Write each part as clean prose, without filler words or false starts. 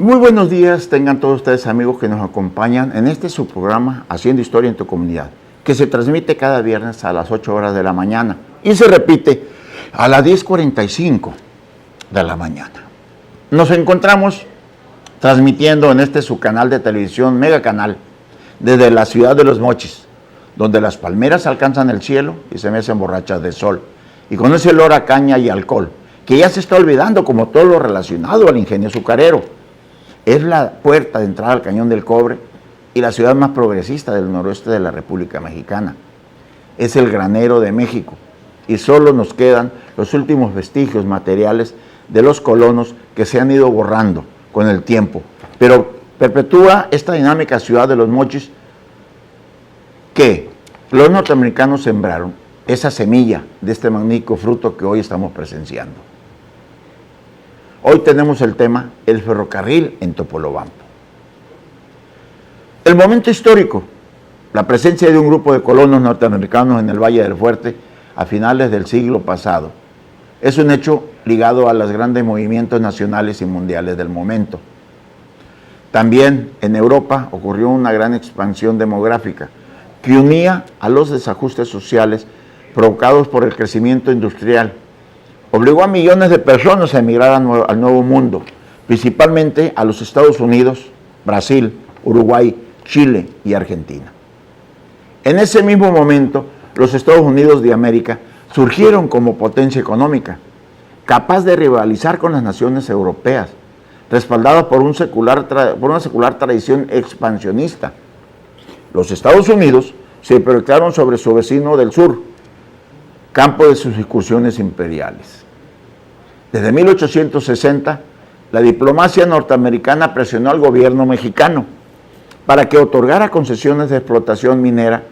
Muy buenos días, tengan todos ustedes amigos que nos acompañan en este subprograma Haciendo Historia en tu Comunidad, que se transmite cada viernes a las 8 horas de la mañana y se repite a las 10:45 de la mañana. Nos encontramos transmitiendo en este su canal de televisión, Mega Canal, desde la ciudad de Los Mochis, donde las palmeras alcanzan el cielo y se mecen borrachas de sol, y con ese olor a caña y alcohol, que ya se está olvidando como todo lo relacionado al ingenio azucarero. Es la puerta de entrada al Cañón del Cobre y la ciudad más progresista del noroeste de la República Mexicana. Es el granero de México y solo nos quedan los últimos vestigios materiales de los colonos que se han ido borrando con el tiempo. Pero perpetúa esta dinámica ciudad de Los Mochis que los norteamericanos sembraron esa semilla de este magnífico fruto que hoy estamos presenciando. Hoy tenemos el tema, el ferrocarril en Topolobampo. El momento histórico, la presencia de un grupo de colonos norteamericanos en el Valle del Fuerte a finales del siglo pasado, es un hecho ligado a los grandes movimientos nacionales y mundiales del momento. También en Europa ocurrió una gran expansión demográfica que unía a los desajustes sociales provocados por el crecimiento industrial. Obligó a millones de personas a emigrar al Nuevo Mundo, principalmente a los Estados Unidos, Brasil, Uruguay, Chile y Argentina. En ese mismo momento, los Estados Unidos de América surgieron como potencia económica, capaz de rivalizar con las naciones europeas, respaldada por una secular tradición expansionista. Los Estados Unidos se proyectaron sobre su vecino del sur, campo de sus incursiones imperiales. Desde 1860, la diplomacia norteamericana presionó al gobierno mexicano para que otorgara concesiones de explotación minera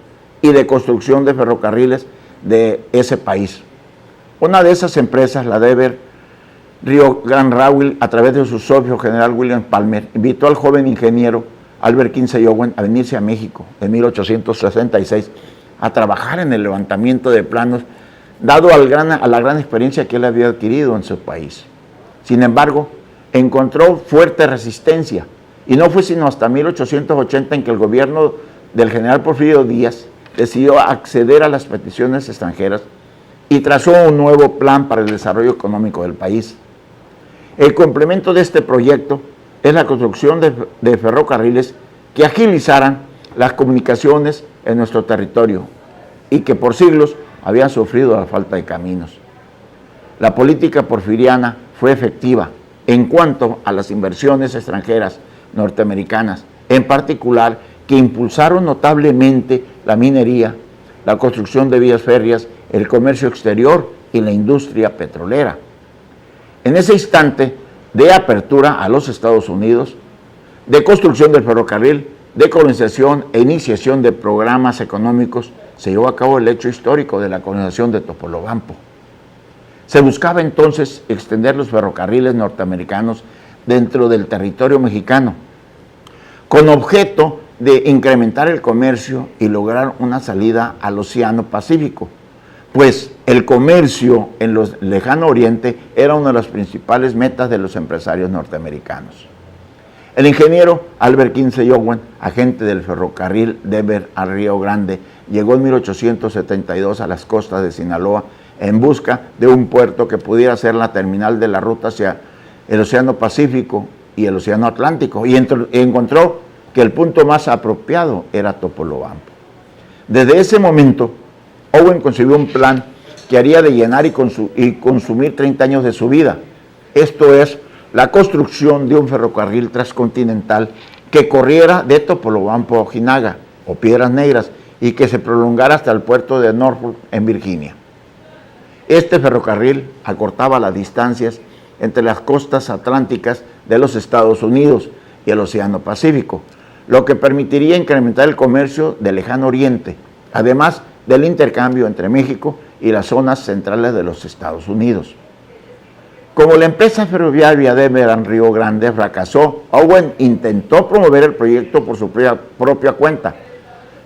y de construcción de ferrocarriles de ese país. Una de esas empresas, la Denver Rio Grande Railway, a través de su socio general William Palmer, invitó al joven ingeniero Albert Kinsey Owen a venirse a México en 1866 a trabajar en el levantamiento de planos, dado a la gran experiencia que él había adquirido en su país. Sin embargo, encontró fuerte resistencia y no fue sino hasta 1880 en que el gobierno del general Porfirio Díaz decidió acceder a las peticiones extranjeras y trazó un nuevo plan para el desarrollo económico del país. El complemento de este proyecto es la construcción de ferrocarriles que agilizaran las comunicaciones en nuestro territorio y que por siglos habían sufrido la falta de caminos. La política porfiriana fue efectiva en cuanto a las inversiones extranjeras norteamericanas, en particular que impulsaron notablemente la minería, la construcción de vías férreas, el comercio exterior y la industria petrolera. En ese instante de apertura a los Estados Unidos, de construcción del ferrocarril, de colonización e iniciación de programas económicos, se llevó a cabo el hecho histórico de la colonización de Topolobampo. Se buscaba entonces extender los ferrocarriles norteamericanos dentro del territorio mexicano, con objeto de incrementar el comercio y lograr una salida al Océano Pacífico, pues el comercio en el lejano oriente era una de las principales metas de los empresarios norteamericanos. El ingeniero Albert Kinsey Owen, agente del ferrocarril Denver a Río Grande, llegó en 1872 a las costas de Sinaloa en busca de un puerto que pudiera ser la terminal de la ruta hacia el Océano Pacífico y el Océano Atlántico, y encontró que el punto más apropiado era Topolobampo. Desde ese momento, Owen concibió un plan que haría de llenar y consumir 30 años de su vida. Esto es, la construcción de un ferrocarril transcontinental que corriera de Topolobampo a Ojinaga o Piedras Negras y que se prolongara hasta el puerto de Norfolk en Virginia. Este ferrocarril acortaba las distancias entre las costas atlánticas de los Estados Unidos y el Océano Pacífico, lo que permitiría incrementar el comercio del lejano oriente, además del intercambio entre México y las zonas centrales de los Estados Unidos. Como la empresa ferroviaria Denver Río Grande fracasó, Owen intentó promover el proyecto por su propia cuenta.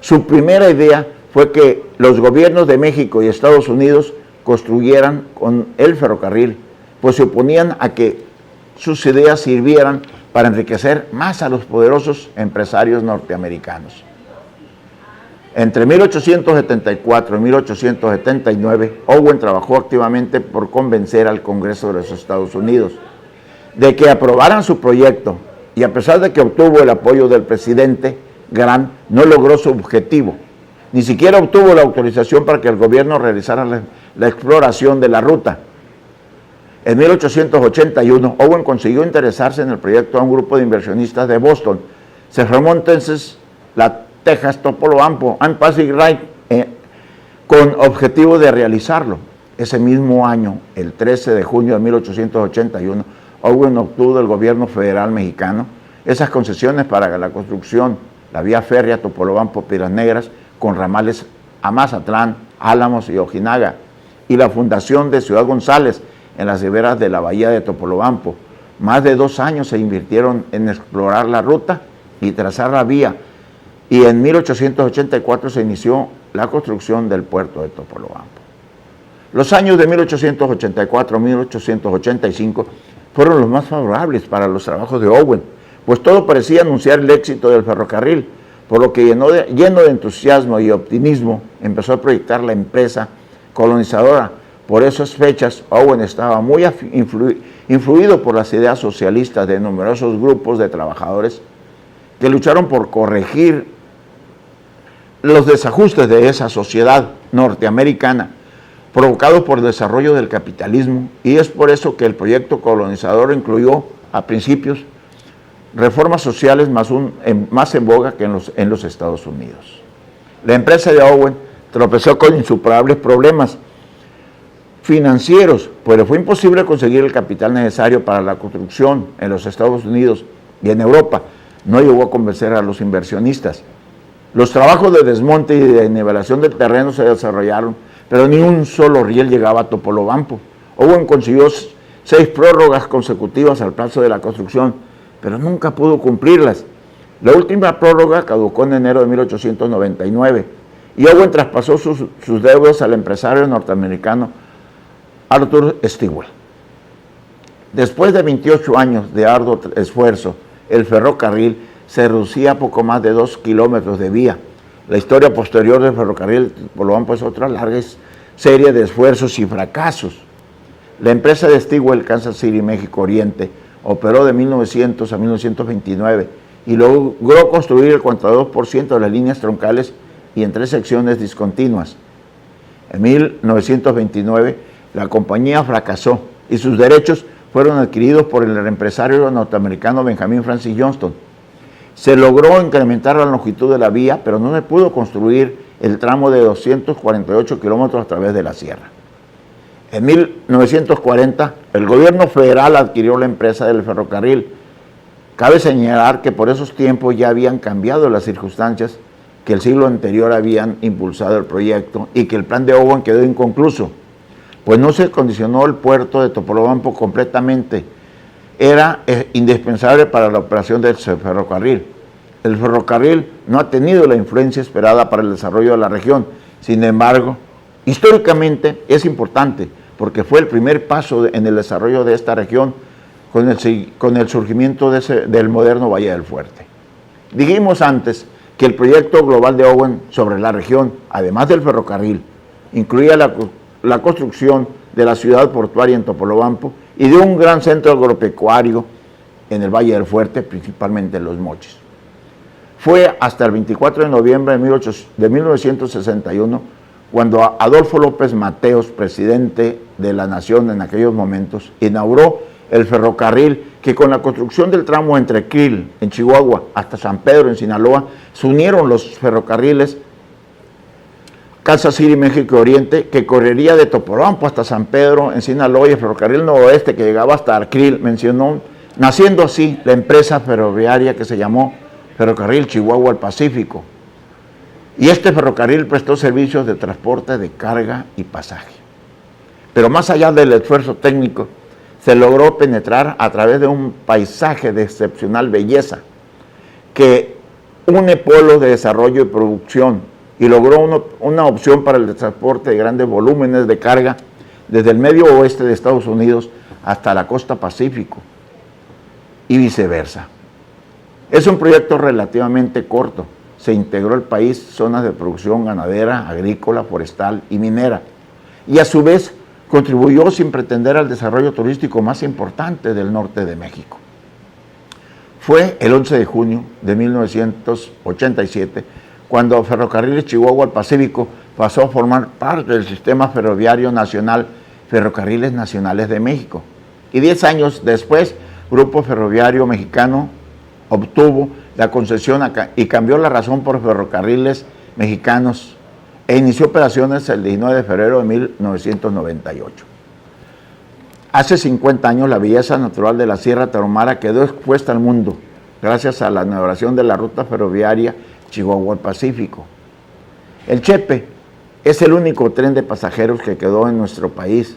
Su primera idea fue que los gobiernos de México y Estados Unidos construyeran con el ferrocarril, pues se oponían a que sus ideas sirvieran para enriquecer más a los poderosos empresarios norteamericanos. Entre 1874 y 1879, Owen trabajó activamente por convencer al Congreso de los Estados Unidos de que aprobaran su proyecto, y a pesar de que obtuvo el apoyo del presidente, Grant no logró su objetivo. Ni siquiera obtuvo la autorización para que el gobierno realizara la exploración de la ruta. En 1881, Owen consiguió interesarse en el proyecto a un grupo de inversionistas de Boston. Se formó entonces la Texas Topolobampo and Pacific Rail con objetivo de realizarlo. Ese mismo año, el 13 de junio de 1881, Owen obtuvo del gobierno federal mexicano esas concesiones para la construcción, la vía férrea Topolobampo-Piedras Negras, con ramales a Mazatlán, Álamos y Ojinaga, y la fundación de Ciudad González, en las riberas de la bahía de Topolobampo. Más de 2 años se invirtieron en explorar la ruta y trazar la vía, y en 1884 se inició la construcción del puerto de Topolobampo. Los años de 1884 a 1885 fueron los más favorables para los trabajos de Owen, pues todo parecía anunciar el éxito del ferrocarril, por lo que lleno de entusiasmo y optimismo empezó a proyectar la empresa colonizadora. Por esas fechas, Owen estaba muy influido por las ideas socialistas de numerosos grupos de trabajadores que lucharon por corregir los desajustes de esa sociedad norteamericana provocados por el desarrollo del capitalismo, y es por eso que el proyecto colonizador incluyó a principios reformas sociales más en boga que en los Estados Unidos. La empresa de Owen tropezó con insuperables problemas financieros, pues fue imposible conseguir el capital necesario para la construcción en los Estados Unidos y en Europa. No llegó a convencer a los inversionistas. Los trabajos de desmonte y de nivelación del terreno se desarrollaron, pero ni un solo riel llegaba a Topolobampo. Owen consiguió 6 prórrogas consecutivas al plazo de la construcción, pero nunca pudo cumplirlas. La última prórroga caducó en enero de 1899 y Owen traspasó sus deudas al empresario norteamericano Arthur Stilwell. Después de 28 años de arduo esfuerzo, el ferrocarril se reducía a poco más de 2 kilómetros de vía. La historia posterior del ferrocarril Topolobampo es otra larga serie de esfuerzos y fracasos. La empresa de Stilwell, Kansas City, México Oriente, operó de 1900 a 1929 y logró construir el 42% de las líneas troncales y en 3 secciones discontinuas. En 1929, la compañía fracasó y sus derechos fueron adquiridos por el empresario norteamericano Benjamin Francis Johnston. Se logró incrementar la longitud de la vía, pero no se pudo construir el tramo de 248 kilómetros a través de la sierra. En 1940, el gobierno federal adquirió la empresa del ferrocarril. Cabe señalar que por esos tiempos ya habían cambiado las circunstancias, que el siglo anterior habían impulsado el proyecto y que el plan de Owen quedó inconcluso, pues no se condicionó el puerto de Topolobampo completamente. Era indispensable para la operación del ferrocarril. El ferrocarril no ha tenido la influencia esperada para el desarrollo de la región. Sin embargo, históricamente es importante porque fue el primer paso en el desarrollo de esta región con el surgimiento del moderno Valle del Fuerte. Dijimos antes que el proyecto global de Owen sobre la región, además del ferrocarril, incluía la construcción de la ciudad portuaria en Topolobampo y de un gran centro agropecuario en el Valle del Fuerte, principalmente en Los Mochis. Fue hasta el 24 de noviembre de 1961 cuando Adolfo López Mateos, presidente de la Nación en aquellos momentos, inauguró el ferrocarril que con la construcción del tramo entre Krill, en Chihuahua, hasta San Pedro, en Sinaloa, se unieron los ferrocarriles Kansas City, México Oriente, que correría de Topolobampo hasta San Pedro, en Sinaloa, y el ferrocarril noroeste que llegaba hasta Krill, naciendo así la empresa ferroviaria que se llamó Ferrocarril Chihuahua al Pacífico. Y este ferrocarril prestó servicios de transporte de carga y pasaje. Pero más allá del esfuerzo técnico, se logró penetrar a través de un paisaje de excepcional belleza que une polos de desarrollo y producción y logró una opción para el transporte de grandes volúmenes de carga desde el medio oeste de Estados Unidos hasta la costa Pacífico. y viceversa. Es un proyecto relativamente corto. Se integró al país zonas de producción ganadera, agrícola, forestal y minera, y a su vez contribuyó sin pretender al desarrollo turístico más importante del norte de México. Fue el 11 de junio de 1987 cuando Ferrocarriles Chihuahua al Pacífico pasó a formar parte del Sistema Ferroviario Nacional, Ferrocarriles Nacionales de México. Y 10 años después, Grupo Ferroviario Mexicano obtuvo la concesión y cambió la razón por Ferrocarriles Mexicanos e inició operaciones el 19 de febrero de 1998. Hace 50 años la belleza natural de la Sierra Tarahumara quedó expuesta al mundo gracias a la inauguración de la ruta ferroviaria Chihuahua al Pacífico. El Chepe es el único tren de pasajeros que quedó en nuestro país.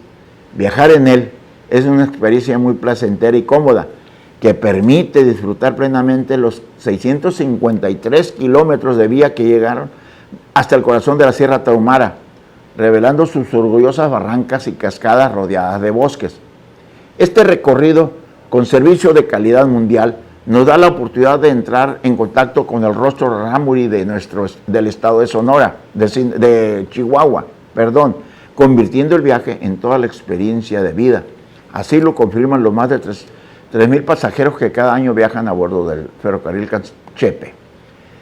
Viajar en él es una experiencia muy placentera y cómoda que permite disfrutar plenamente los 653 kilómetros de vía que llegaron hasta el corazón de la Sierra Tarahumara, revelando sus orgullosas barrancas y cascadas rodeadas de bosques. Este recorrido, con servicio de calidad mundial, nos da la oportunidad de entrar en contacto con el rostro rarámuri del estado de Sonora, de Chihuahua, convirtiendo el viaje en toda la experiencia de vida. Así lo confirman los más de 3,000 pasajeros que cada año viajan a bordo del ferrocarril Chepe.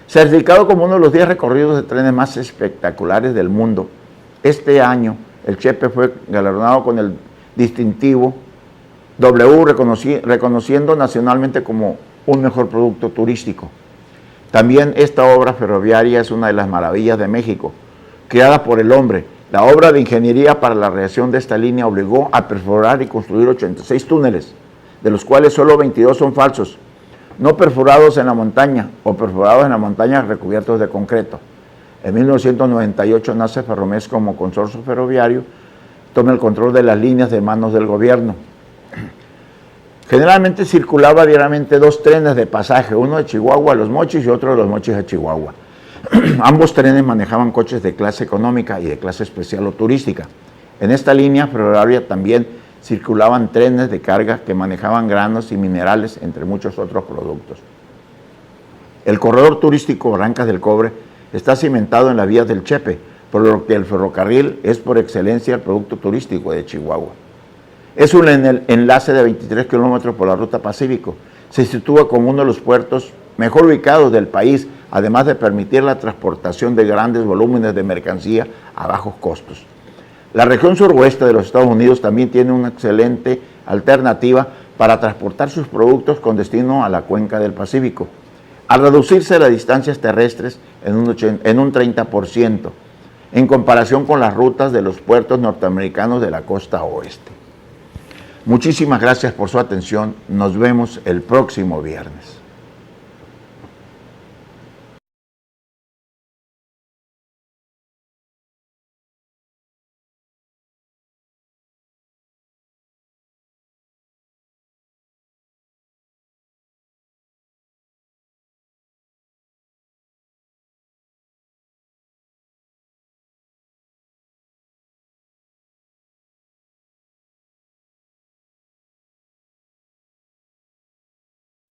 Certificado como uno de los 10 recorridos de trenes más espectaculares del mundo, este año el Chepe fue galardonado con el distintivo W, reconociendo nacionalmente como un mejor producto turístico. También esta obra ferroviaria es una de las maravillas de México, creada por el hombre. La obra de ingeniería para la realización de esta línea obligó a perforar y construir 86 túneles, de los cuales solo 22 son falsos, no perforados en la montaña o perforados en la montaña recubiertos de concreto. En 1998 nace Ferromex como consorcio ferroviario, toma el control de las líneas de manos del gobierno. Generalmente circulaba diariamente 2 trenes de pasaje, uno de Chihuahua a Los Mochis y otro de Los Mochis a Chihuahua. Ambos trenes manejaban coches de clase económica y de clase especial o turística. En esta línea ferroviaria también circulaban trenes de carga que manejaban granos y minerales, entre muchos otros productos. El corredor turístico Barrancas del Cobre está cimentado en las vías del Chepe, por lo que el ferrocarril es por excelencia el producto turístico de Chihuahua. Es un enlace de 23 kilómetros por la ruta Pacífico. Se sitúa como uno de los puertos mejor ubicados del país, además de permitir la transportación de grandes volúmenes de mercancía a bajos costos. La región suroeste de los Estados Unidos también tiene una excelente alternativa para transportar sus productos con destino a la cuenca del Pacífico, al reducirse las distancias terrestres en un 30%, en comparación con las rutas de los puertos norteamericanos de la costa oeste. Muchísimas gracias por su atención. Nos vemos el próximo viernes.